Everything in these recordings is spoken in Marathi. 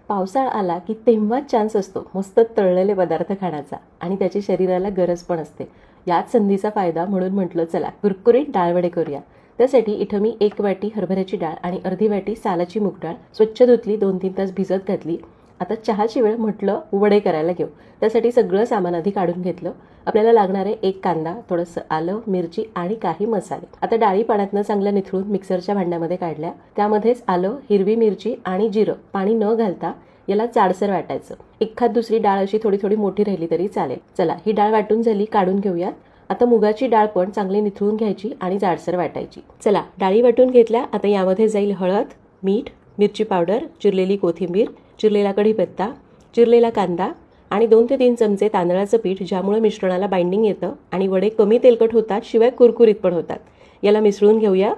पावसाळा आला की तेव्हाच चान्स असतो मस्त तळलेले पदार्थ खाण्याचा आणि त्याची शरीराला गरज पण असते. याच संधीचा फायदा म्हणून म्हटलं चला कुरकुरीत डाळवडे करूया. त्यासाठी इथं मी 1 वाटी हरभऱ्याची डाळ आणि अर्धी वाटी सालाची मूग डाळ स्वच्छ धुतली, 2-3 तास भिजत घातली. आता चहाची वेळ म्हटलं वडे करायला घेऊ. त्यासाठी सगळं सामान आधी काढून घेतलं. आपल्याला लागणारे 1 कांदा, थोडंसं आलं, मिरची आणि काही मसाले. आता डाळी पाण्यातनं चांगल्या निथळून मिक्सरच्या भांड्यामध्ये काढल्या. त्यामध्येच आलं, हिरवी मिरची आणि जिरं पाणी न घालता याला जाडसर वाटायचं. एखाद दुसरी डाळ अशी थोडी थोडी मोठी राहिली तरी चालेल. चला ही डाळ वाटून झाली, काढून घेऊयात. आता मुगाची डाळ पण चांगली निथळून घ्यायची आणि जाडसर वाटायची. चला डाळी वाटून घेतल्या. आता यामध्ये जाईल हळद, मीठ, मिरची पावडर, चिरलेली कोथिंबीर, चिरलेला कढीपत्ता, चिरलेला कांदा आणि 2 ते 3 चमचे तांदळाचं पीठ, ज्यामुळे मिश्रणाला बाइंडिंग येतं आणि वडे कमी तेलकट होतात, शिवाय कुरकुरीत पण होतात. याला मिसळून घेऊया.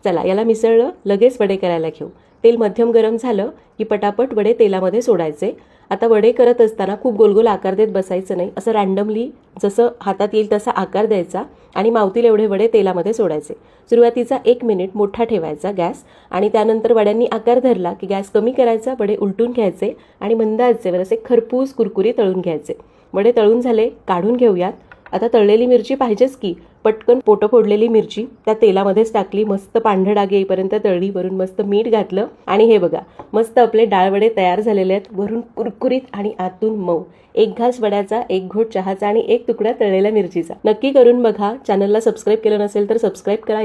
चला याला मिसळलं, लगेच वडे करायला घेऊ. तेल मध्यम गरम झालं की पटापट वडे तेलामध्ये सोडायचे. आता वडे करत असताना खूप गोलगोल आकार देत बसायचं नाही. असं रँडमली जसं हातात येईल तसा आकार द्यायचा आणि मावतील एवढे वडे तेलामध्ये सोडायचे. सुरुवातीचा 1 मिनिट मोठा ठेवायचा गॅस आणि त्यानंतर वड्यांनी आकार धरला की गॅस कमी करायचा, वडे उलटून घ्यायचे आणि मंद आचेवर असे खरपूस कुरकुरी तळून घ्यायचे. वडे तळून झाले, काढून घेऊयात. आता तळलेली मिरची पाहिजेच की, पटकन पोटं फोडलेली मिरची त्या तेलामध्येच टाकली, मस्त पांढरे डाग येईपर्यंत तळली, वरून मस्त मीठ घातलं आणि हे बघा मस्त आपले डाळवडे तयार झालेले आहेत. वरून कुरकुरीत आणि आतून मऊ. 1 घास वड्याचा, 1 घोट चहाचा आणि 1 तुकडा तळलेल्या मिरचीचा. नक्की करून बघा. चॅनलला सबस्क्राईब केलं नसेल तर सबस्क्राईब करा.